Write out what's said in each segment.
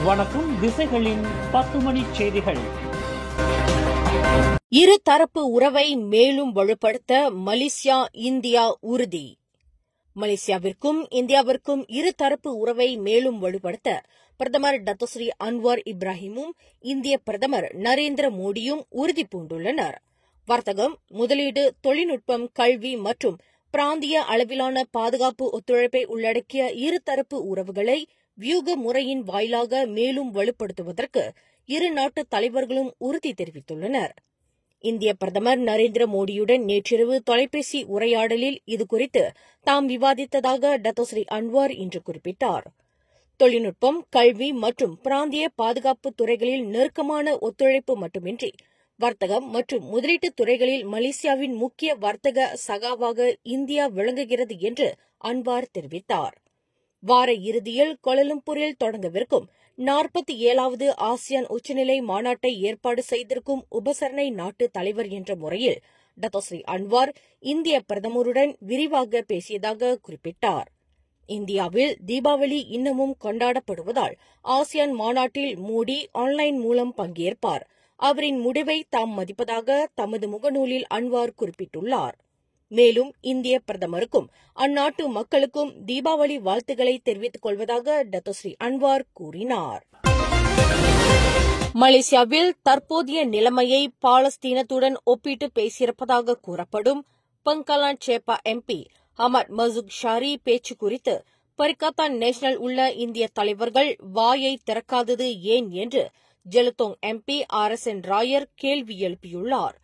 வணக்கம். திசைகளின் 10 மணி செய்திகள். இருதரப்பு உறவை மேலும் வலுப்படுத்த மலேசியா, இந்தியா உறுதி. மலேசியாவிற்கும் இந்தியாவிற்கும் இருதரப்பு உறவை மேலும் வலுப்படுத்த பிரதமர் டத்தோஸ்ரீ அன்வார் இப்ராஹிமும் இந்திய பிரதமர் நரேந்திர மோடியும் உறுதி பூண்டுள்ளனர். வர்த்தகம், முதலீடு, தொழில்நுட்பம், கல்வி மற்றும் பிராந்திய அளவிலான பாதுகாப்பு ஒத்துழைப்பை உள்ளடக்கிய இருதரப்பு உறவுகளை வியூக முறையின் வாயிலாக மேலும் வலுப்படுத்துவதற்கு இரு நாட்டு தலைவர்களும் உறுதி தெரிவித்துள்ளனர். இந்திய பிரதமர் நரேந்திர மோடியுடன் நேற்றிரவு தொலைபேசி உரையாடலில் இதுகுறித்து தாம் விவாதித்ததாக டத்தோஸ்ரீ அன்வார் இன்று குறிப்பிட்டார். தொழில்நுட்பம், கல்வி மற்றும் பிராந்திய பாதுகாப்பு துறைகளில் நெருக்கமான ஒத்துழைப்பு மட்டுமின்றி வர்த்தகம் மற்றும் முதலீட்டுத் துறைகளில் மலேசியாவின் முக்கிய வர்த்தக சகாவாக இந்தியா விளங்குகிறது என்று அன்வார் தெரிவித்தார். வார இறுதியில் கோலாலம்பூரில் தொடங்கவிருக்கும் 47வது ஆசியான் உச்சநிலை மாநாட்டை ஏற்பாடு செய்திருக்கும் உபசரணை நாட்டு தலைவர் என்ற முறையில் டத்தோஸ்ரீ அன்வார் இந்திய பிரதமருடன் விரிவாக பேசியதாக குறிப்பிட்டார். இந்தியாவில் தீபாவளி இன்னமும் கொண்டாடப்படுவதால் ஆசியான் மாநாட்டில் மோடி ஆன்லைன் மூலம் பங்கேற்பார். அவரின் முடிவை தாம் மதிப்பதாக தமது முகநூலில் அன்வார் குறிப்பிட்டுள்ளார். மேலும் இந்திய பிரதமருக்கும் அந்நாட்டு மக்களுக்கும் தீபாவளி வாழ்த்துக்களை தெரிவித்துக் கொள்வதாக டத்தோஸ்ரீ அன்வார் கூறினார். மலேசியாவில் தற்போதைய நிலைமையை பாலஸ்தீனத்துடன் ஒப்பிட்டு பேசியிருப்பதாக கூறப்படும் பங்கலான் சேப்பா MP அஹமத் மசூக் ஷாரி பேச்சு குறித்து பரிகாத்தான் நேஷனல் உள்ள இந்திய தலைவர்கள் வாயை திறக்காதது ஏன் என்று ஜெலுத்தோங் MP RSN ராயர் கேள்வி எழுப்பியுள்ளார்.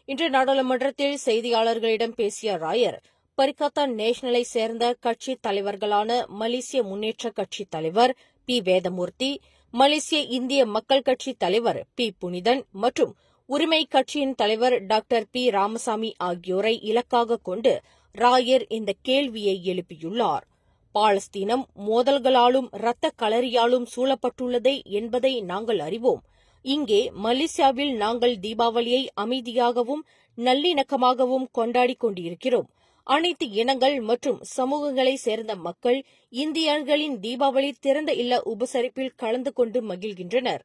இன்று நாடாளுமன்றத்தில் செய்தியாளர்களிடம் பேசிய ராயர், பரிகாத்தான் நேஷனலை சேர்ந்த கட்சித் தலைவர்களான மலேசிய முன்னேற்றக் கட்சித் தலைவர் P வேதமூர்த்தி, மலேசிய இந்திய மக்கள் கட்சித் தலைவர் P புனிதன் மற்றும் உரிமை கட்சியின் தலைவர் டாக்டர் P ராமசாமி ஆகியோரை இலக்காக கொண்டு ராயர் இந்த கேள்வியை எழுப்பியுள்ளார். பாலஸ்தீனம் மோதல்களாலும் இரத்த களரியாலும் சூழப்பட்டுள்ளது என்பதை நாங்கள் அறிவோம். இங்கே மலேசியாவில் நாங்கள் தீபாவளியை அமைதியாகவும் நல்லிணக்கமாகவும் கொண்டாடிக் கொண்டிருக்கிறோம். அனைத்து இனங்கள் மற்றும் சமூகங்களைச் சேர்ந்த மக்கள் இந்தியர்களின் தீபாவளி திறந்த இல்ல உபசரிப்பில் கலந்து கொண்டு மகிழ்கின்றனர்.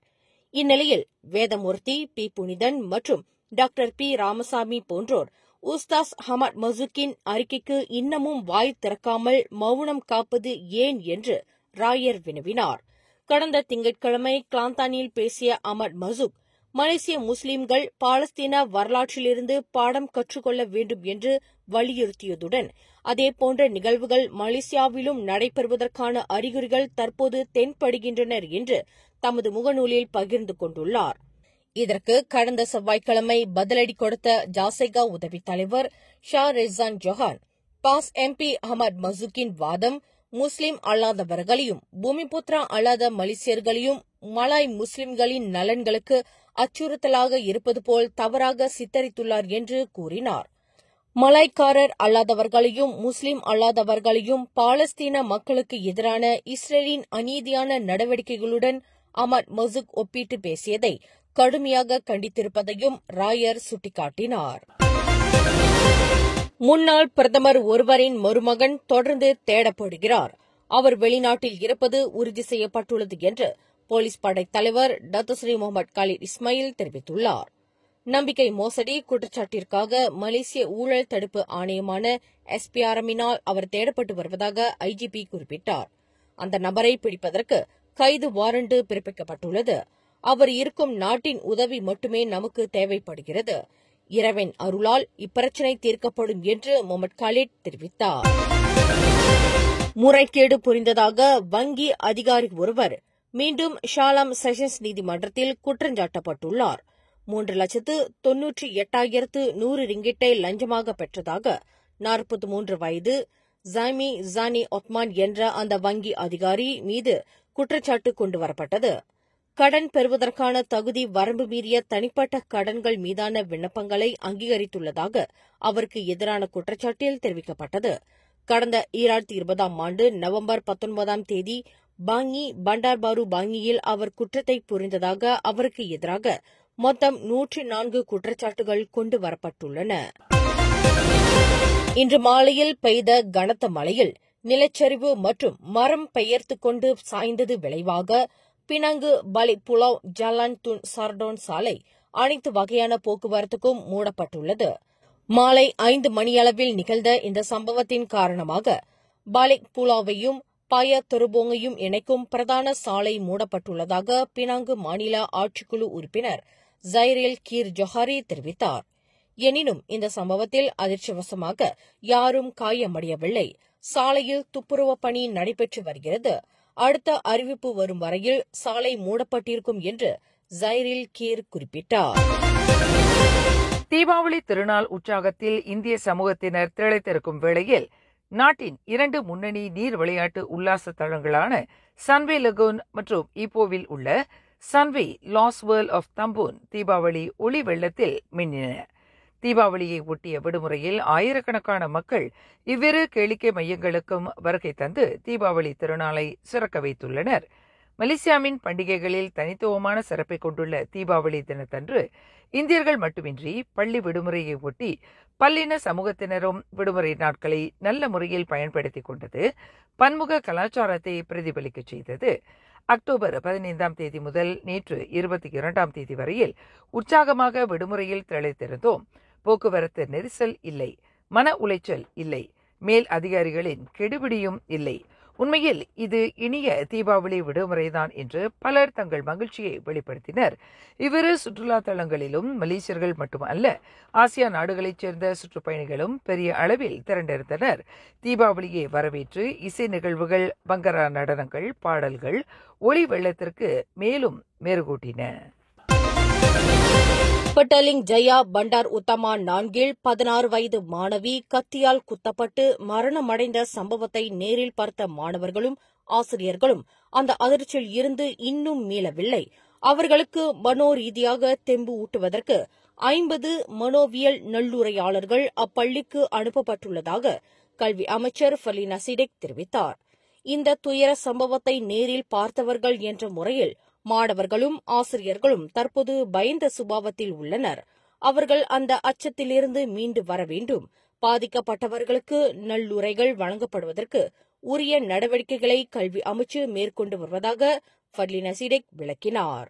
இந்நிலையில் வேதமூர்த்தி, P புனிதன் மற்றும் டாக்டர் P ராமசாமி போன்றோர் உஸ்தாஸ் அஹமத் மசூக்கின் அறிக்கைக்கு இன்னமும் வாய் திறக்காமல் மௌனம் காப்பது ஏன் என்று ராயர் வினவினார். கடந்த திங்கட்கிழமை கிளாந்தானில் பேசிய அஹமத் மசூக், மலேசிய முஸ்லிம்கள் பாலஸ்தீன வரலாற்றிலிருந்து பாடம் கற்றுக்கொள்ள வேண்டும் என்று வலியுறுத்தியதுடன் அதேபோன்ற நிகழ்வுகள் மலேசியாவிலும் நடைபெறுவதற்கான அறிகுறிகள் தற்போது தென்படுகின்றன என்று தமது முகநூலில் பகிர்ந்து கொண்டுள்ளார். இதற்கு கடந்த செவ்வாய்க்கிழமை பதிலடி கொடுத்த ஜாசைகா உதவித் தலைவர் Syahredzan Johan, PAS MP Ahmad மசூக்கின் வாதம் முஸ்லிம் அல்லாதவர்களையும் பூமிபுத்ரா அல்லாத மலேசியர்களையும் மலாய் முஸ்லிம்களின் நலன்களுக்கு அச்சுறுத்தலாக இருப்பது போல் தவறாக சித்தரித்துள்ளார் என்று கூறினார். மலாய்க்காரர் அல்லாதவர்களையும் முஸ்லிம் அல்லாதவர்களையும் பாலஸ்தீன மக்களுக்கு எதிரான இஸ்ரேலின் அநீதியான நடவடிக்கைகளுடன் அஹமத் மசூக் ஒப்பிட்டு பேசியதை கடுமையாக கண்டித்திருப்பதையும் ராயர் சுட்டிக்காட்டினார். முன்னாள் பிரதமர் ஒருவரின் மருமகன் தொடர்ந்து தேடப்படுகிறார். அவர் வெளிநாட்டில் இருப்பது உறுதி செய்யப்பட்டுள்ளது என்று போலீஸ் படைத் தலைவர் டத்தோஸ்ரீ முகமது காலித் இஸ்மாயில் தெரிவித்துள்ளார். நம்பிக்கை மோசடி குற்றச்சாட்டிற்காக மலேசிய ஊழல் தடுப்பு ஆணையமான SPRM-இனால் அவர் தேடப்பட்டு வருவதாக IGP குறிப்பிட்டார். அந்த நபரை பிடிப்பதற்கு கைது வாரண்ட் பிறப்பிக்கப்பட்டுள்ளது. அவர் இருக்கும் நாட்டின் உதவி மட்டுமே நமக்கு தேவைப்படுகிறது. இறைவன் அருளால் இப்பிரச்சினை தீர்க்கப்படும் என்று முகமது காலித் தெரிவித்தார். முறைகேடு புரிந்ததாக வங்கி அதிகாரி ஒருவர் மீண்டும் ஷாலாம் செஷன்ஸ் நீதிமன்றத்தில் குற்றஞ்சாட்டப்பட்டுள்ளார். 3,98,100 ரிங்கிட்டை லஞ்சமாக பெற்றதாக 43 வயது ஜாமி ஜானி ஒத்மான் என்ற அந்த வங்கி அதிகாரி மீது குற்றச்சாட்டு கொண்டுவரப்பட்டது. கடன் பெறுவதற்கான தகுதி வரம்பு மீறிய தனிப்பட்ட கடன்கள் மீதான விண்ணப்பங்களை அங்கீகரித்துள்ளதாக அவருக்கு எதிரான குற்றச்சாட்டில் தெரிவிக்கப்பட்டது. கடந்த 2020ஆம் ஆண்டு நவம்பர் 19ஆம் தேதி பாங்கி பண்டார்பாரு பாங்கியில் அவர் குற்றத்தை புரிந்ததாக அவருக்கு எதிராக மொத்தம் 104 குற்றச்சாட்டுகள் கொண்டு வரப்பட்டுள்ளன. இன்று மாலையில் பெய்த கனத்த மழையில் நிலச்சரிவு மற்றும் மரம் பெயர்த்துக் கொண்டு சாய்ந்தது விளைவாக பினாங்கு பலிக் புலாவ் ஜலான் துன் சர்டோன் சாலை அனைத்து வகையான போக்குவரத்துக்கும் மூடப்பட்டுள்ளது. மாலை 5 மணியளவில் நிகழ்ந்த இந்த சம்பவத்தின் காரணமாக பலிக் புலாவையும் பய தொருபோங்கையும் இணைக்கும் பிரதான சாலை மூடப்பட்டுள்ளதாக பினாங்கு மாநில ஆட்சிக்குழு உறுப்பினர் ஜைரேல் கீர் ஜொஹாரி தெரிவித்தார். எனினும் இந்த சம்பவத்தில் அதிர்ஷ்டவசமாக யாரும் காயமடையவில்லை. சாலையில் துப்புரவு பணி நடைபெற்று வருகிறது. அடுத்த அறிவிப்பு வரும் வரையில் சாலை மூடப்பட்டிருக்கும் என்று ஜைரேல் கீர் குறிப்பிட்டார். தீபாவளி திருநாள் உற்சாகத்தில் இந்திய சமூகத்தினர் திளைத்திருக்கும் வேளையில் நாட்டின் 2 முன்னணி நீர் விளையாட்டு உல்லாச தளங்களான சன்வே லகூன் மற்றும் ஈப்போவில் உள்ள Sunway Lost World of Tambun Deepavali ஒளி வெள்ளத்தில் மின்னின. தீபாவளியை ஒட்டிய விடுமுறையில் ஆயிரக்கணக்கான மக்கள் இவ்விரு கேளிக்கை மையங்களுக்கும் வருகை தந்து தீபாவளி திருநாளை சிறக்க வைத்துள்ளனர். மலேசியாவின் பண்டிகைகளில் தனித்துவமான சிறப்பை கொண்டுள்ள தீபாவளி தினத்தன்று இந்தியர்கள் மட்டுமின்றி பள்ளி விடுமுறையை ஒட்டி பல்லின சமூகத்தினரும் விடுமுறை நாட்களை நல்ல முறையில் பயன்படுத்திக் கொண்டது பன்முக கலாச்சாரத்தை பிரதிபலிக்க செய்தது. அக்டோபர் 15ஆம் தேதி முதல் நேற்று 22ஆம் தேதி வரையில் உற்சாகமாக விடுமுறையில் திளைத்திருந்தோம். போக்குவரத்து நெரிசல் இல்லை, மன உளைச்சல் இல்லை, மேல் அதிகாரிகளின் கெடுபிடியும் இல்லை. உண்மையில் இது இனிய தீபாவளி விடுமுறைதான் என்று பலர் தங்கள் மகிழ்ச்சியை வெளிப்படுத்தினர். இவ்விரு சுற்றுலா தலங்களிலும் மலேசியர்கள் மட்டுமல்ல, ஆசியா நாடுகளைச் சேர்ந்த சுற்றுப்பயணிகளும் பெரிய அளவில் திரண்டிருந்தனர். தீபாவளியை வரவேற்று இசை நிகழ்வுகள், பங்கரா நடனங்கள், பாடல்கள் ஒளி வெள்ளத்திற்கு மேலும் மெருகூட்டின. பட்டலிங் ஜயா பண்டார் உத்தமா 4 16 வயது மாணவி கத்தியால் குத்தப்பட்டு மரணமடைந்த சம்பவத்தை நேரில் பார்த்த மாணவர்களும் ஆசிரியர்களும் அந்த அதிர்ச்சியில் இருந்து இன்னும் மீளவில்லை. அவர்களுக்கு மனோரீதியாக தெம்பு ஊட்டுவதற்கு 50 மனோவியல் நல்லுரையாளர்கள் அப்பள்ளிக்கு அனுப்பப்பட்டுள்ளதாக கல்வி அமைச்சர் ஃபர்லினா சிடெக் தெரிவித்தார். இந்த துயர சம்பவத்தை நேரில் பார்த்தவர்கள் என்ற முறையில் மாணவர்களும் ஆசிரியர்களும் தற்போது பயந்த சுபாவத்தில் உள்ளனர். அவர்கள் அந்த அச்சத்திலிருந்து மீண்டு வர வேண்டும். பாதிக்கப்பட்டவர்களுக்கு நல்லுரைகள் வழங்கப்படுவதற்கு உரிய நடவடிக்கைகளை கல்வி அமைச்சு மேற்கொண்டு வருவதாக ஃபர்லினா சிடெக் விளக்கினார்.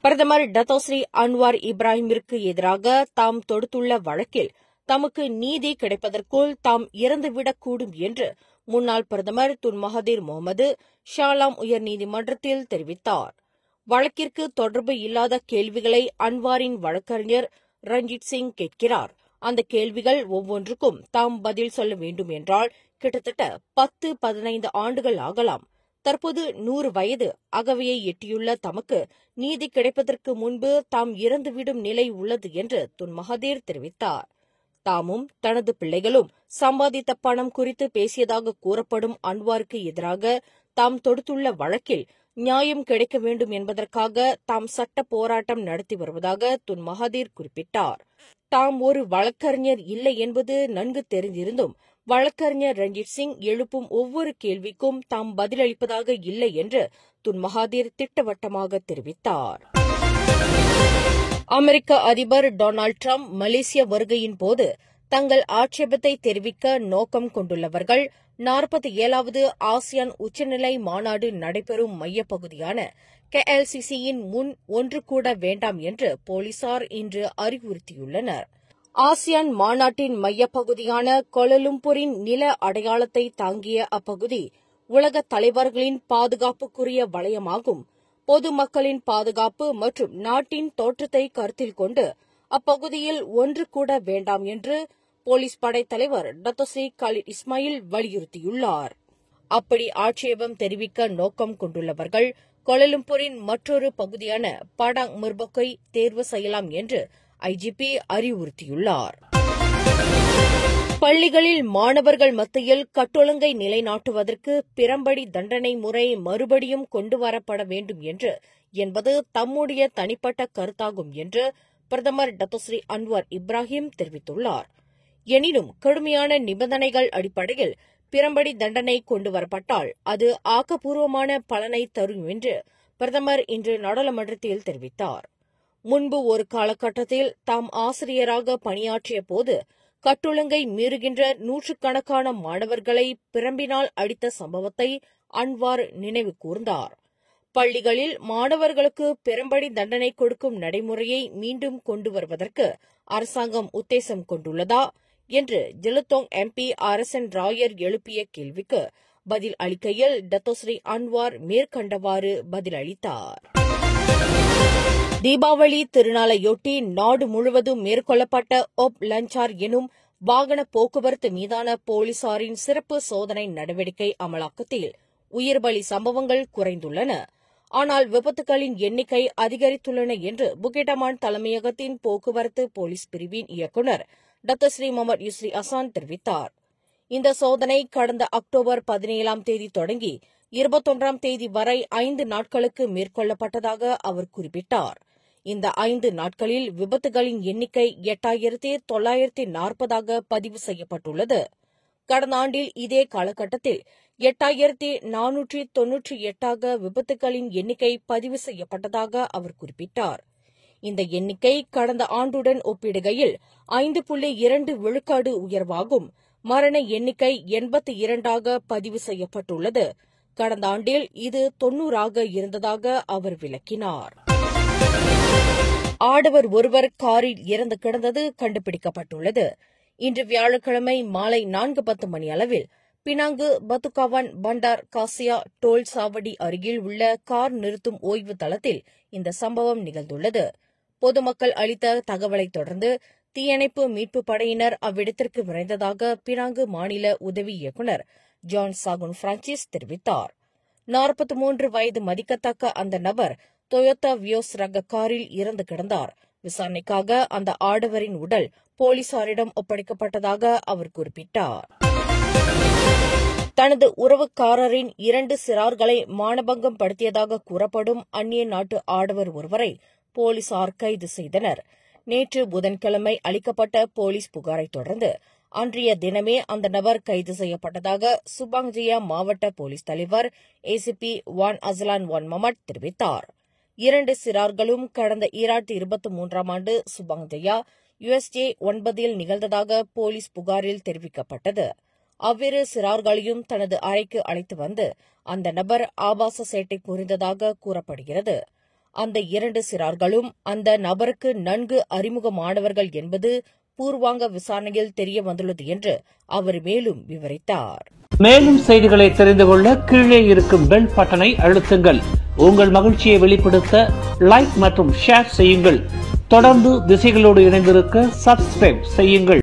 பிரதமர் டத்தோஸ்ரீ அன்வார் இப்ராஹிமிற்கு எதிராக தாம் தொடுத்துள்ள வழக்கில் தமக்கு நீதி கிடைப்பதற்குள் தாம் இறந்துவிடக்கூடும் என்று முன்னாள் பிரதமர் துன் மகாதீர் முகமது ஷாலாம் உயர்நீதிமன்றத்தில் தெரிவித்தார். வழக்கிற்கு தொடர்பு இல்லாத கேள்விகளை அன்வாரின் வழக்கறிஞர் ரஞ்சித் சிங் கேட்கிறார். அந்த கேள்விகள் ஒவ்வொன்றுக்கும் தாம் பதில் சொல்ல வேண்டும் என்றால் கிட்டத்தட்ட 10-15 ஆண்டுகள் ஆகலாம். தற்போது 100 வயது அகவையை எட்டியுள்ள தமக்கு நீதி கிடைப்பதற்கு முன்பு தாம் இறந்துவிடும் நிலை உள்ளது என்று துன் மகாதீர் தெரிவித்தார். தாமும் தனது பிள்ளைகளும் சம்பாதித்த பணம் குறித்து பேசியதாக கூறப்படும் அன்வாருக்கு எதிராக தாம் தொடுத்துள்ள வழக்கில் நியாயம் கிடைக்க வேண்டும் என்பதற்காக தாம் சட்ட போராட்டம் நடத்தி வருவதாக துன் மகாதீர் குறிப்பிட்டார். தாம் ஒரு வழக்கறிஞர் இல்லை என்பது நன்கு தெரிந்திருந்தும் வழக்கறிஞர் ரஞ்சித் சிங் எழுப்பும் ஒவ்வொரு கேள்விக்கும் தாம் பதிலளிப்பதாக இல்லை என்று துன் மகாதீர் திட்டவட்டமாக தெரிவித்தார். அமெரிக்க அதிபர் டொனால்டு டிரம்ப் மலேசிய வருகையின் போது தங்கள் ஆட்சேபத்தை தெரிவிக்க நோக்கம் கொண்டுள்ளவர்கள் 47வது ஆசியான் உச்சநிலை மாநாடு நடைபெறும் மையப்பகுதியான KLCCயின் முன் ஒன்று கூட வேண்டாம் என்று போலீசார் இன்று அறிவுறுத்தியுள்ளனர். ஆசியான் மாநாட்டின் மையப்பகுதியான கோலாலம்பூரின் நில அடையாளத்தை தாங்கிய அப்பகுதி உலக தலைவர்களின் பாதுகாப்புக்குரிய வலயமாகும். பொதுமக்களின் பாதுகாப்பு மற்றும் நாட்டின் தோற்றத்தை கருத்தில் கொண்டு அப்பகுதியில் ஒன்று கூட வேண்டாம் என்று போலீஸ் படைத்தலைவர் டத்தோஸ்ரீ காலித் இஸ்மாயில் வலியுறுத்தியுள்ளார். அப்படி ஆட்சேபம் தெரிவிக்க நோக்கம் கொண்டுள்ளவர்கள் கோலாலம்பூரின் மற்றொரு பகுதியான படாங் மிர்போக்கை தேர்வு செய்யலாம் என்று ஐஜிபி அறிவுறுத்தியுள்ளார். பள்ளிகளில் மாணவர்கள் மத்தியில் கட்டொழுங்கை நிலைநாட்டுவதற்கு பிறம்படி தண்டனை முறை மறுபடியும் கொண்டுவரப்பட வேண்டும் என்பது தம்முடைய தனிப்பட்ட கருத்தாகும் என்று பிரதமர் டத்தோஸ்ரீ அன்வார் இப்ராஹிம் தெரிவித்துள்ளார். எனினும் கடுமையான நிபந்தனைகள் அடிப்படையில் பிறம்படி தண்டனை கொண்டுவரப்பட்டால் அது ஆக்கப்பூர்வமான பலனை தரும் என்று பிரதமர் இன்று நாடாளுமன்றத்தில் தெரிவித்தார். முன்பு ஒரு காலகட்டத்தில் தாம் ஆசிரியராக பணியாற்றிய போது கட்டொழுங்கை மீறுகின்ற நூற்றுக்கணக்கான மாணவர்களை பிரம்பினால் அடித்த சம்பவத்தை அன்வார் நினைவு கூர்ந்தார். பள்ளிகளில் மாணவர்களுக்கு பெரும்படி தண்டனை கொடுக்கும் நடைமுறையை மீண்டும் கொண்டு வருவதற்கு அரசாங்கம் உத்தேசம் கொண்டுள்ளதா என்று ஜெலுத்தோங் MP RSN ராயர் எழுப்பிய கேள்விக்கு பதில் அளிக்கையில் டத்தோஸ்ரீ அன்வார் மேற்கண்டவாறு பதிலளித்தார். தீபாவளி திருநாளையொட்டி நாடு முழுவதும் மேற்கொள்ளப்பட்ட ஒப் லஞ்சார் எனும் வாகன போக்குவரத்து மீதான போலீசாரின் சிறப்பு சோதனை நடவடிக்கை அமலாக்கத்தில் உயிர்பலி சம்பவங்கள் குறைந்துள்ளன. ஆனால் விபத்துகளின் எண்ணிக்கை அதிகரித்துள்ளன என்று புகேட்டமான் தலைமையகத்தின் போக்குவரத்து போலீஸ் பிரிவின் இயக்குநர் டத்தோஸ்ரீ முகமது யுஸ்ரி அசான் தெரிவித்தார். இந்த சோதனை கடந்த அக்டோபர் 17ஆம் தேதி தொடங்கி 21ஆம் தேதி வரை 5 நாட்களுக்கு மேற்கொள்ளப்பட்டதாக அவர் குறிப்பிட்டார். இந்த 5 நாட்களில் விபத்துகளின் எண்ணிக்கை 8940 பதிவு செய்யப்பட்டுள்ளது. கடந்த ஆண்டில் இதே காலகட்டத்தில் 8498 விபத்துகளின் எண்ணிக்கை பதிவு செய்யப்பட்டதாக அவர் குறிப்பிட்டார். இந்த எண்ணிக்கை கடந்த ஆண்டுடன் ஒப்பிடுகையில் 5.2 விழுக்காடு உயர்வாகும். மரண எண்ணிக்கை 82 பதிவு செய்யப்பட்டுள்ளது. கடந்த ஆண்டில் இது 90 இருந்ததாக அவர் விளக்கினார். ஆடவர் ஒருவர் காரில் இறந்து கிடந்தது கண்டுபிடிக்கப்பட்டுள்ளது. இன்று வியாழக்கிழமை மாலை 4:10 மணி அளவில் பினாங்கு பத்துகாவான் பண்டார் காசியா டோல் சாவடி அருகில் உள்ள கார் நிறுத்தும் ஓய்வு தளத்தில் இந்த சம்பவம் நிகழ்ந்துள்ளது. பொதுமக்கள் அளித்த தகவலைத் தொடர்ந்து தீயணைப்பு மீட்புப் படையினர் அவ்விடத்திற்கு விரைந்ததாக பினாங்கு மாநில உதவி இயக்குநர் ஜான் சாகுன் பிரான்சிஸ் தெரிவித்தார். 43 வயது மதிக்கத்தக்க அந்த நபர் டொயோட்டா வியோஸ் ரக காரில் இறந்து கிடந்தார். விசாரணைக்காக அந்த ஆடவரின் உடல் போலீசாரிடம் ஒப்படைக்கப்பட்டதாக அவர் குறிப்பிட்டார். தனது உறவுக்காரரின் 2 சிறார்களை மானபங்கம் படுத்தியதாக கூறப்படும் அந்நிய நாட்டு ஆடவர் ஒருவரை போலீசார் கைது செய்தனர். நேற்று புதன்கிழமை அளிக்கப்பட்ட போலீஸ் புகாரைத் தொடர்ந்து அன்றைய தினமே அந்த நபர் கைது செய்யப்பட்டதாக சுபாங்ஜியா மாவட்ட போலீஸ் தலைவர் ACP வான் அஸ்லான் வான் மமட் தெரிவித்தார். 2 சிறார்களும் கடந்த 2023ஆம் ஆண்டு சுபாங்ஜியா USJ 9 நிகழ்ந்ததாக போலீஸ் புகாரில் தெரிவிக்கப்பட்டது. அவ்விரு சிறார்களையும் தனது அறைக்கு அழைத்து வந்து அந்த நபர் ஆபாச சேட்டை புரிந்ததாக கூறப்படுகிறது. அந்த 2 சிறார்களும் அந்த நபருக்கு நன்கு அறிமுகமானவர்கள் என்பது பூர்வாங்க விசாரணையில் தெரிய வந்துள்ளது என்று அவர் மேலும் விவரித்தார். மேலும் செய்திகளை தெரிந்து கொள்ள கீழே இருக்கும் பெல் பட்டனை அழுத்துங்கள். உங்கள் மகிழ்ச்சியை வெளிப்படுத்த லைக் மற்றும் ஷேர் செய்யுங்கள். தொடர்ந்து திசைகளோடு இணைந்திருக்க சப்ஸ்கிரைப் செய்யுங்கள்.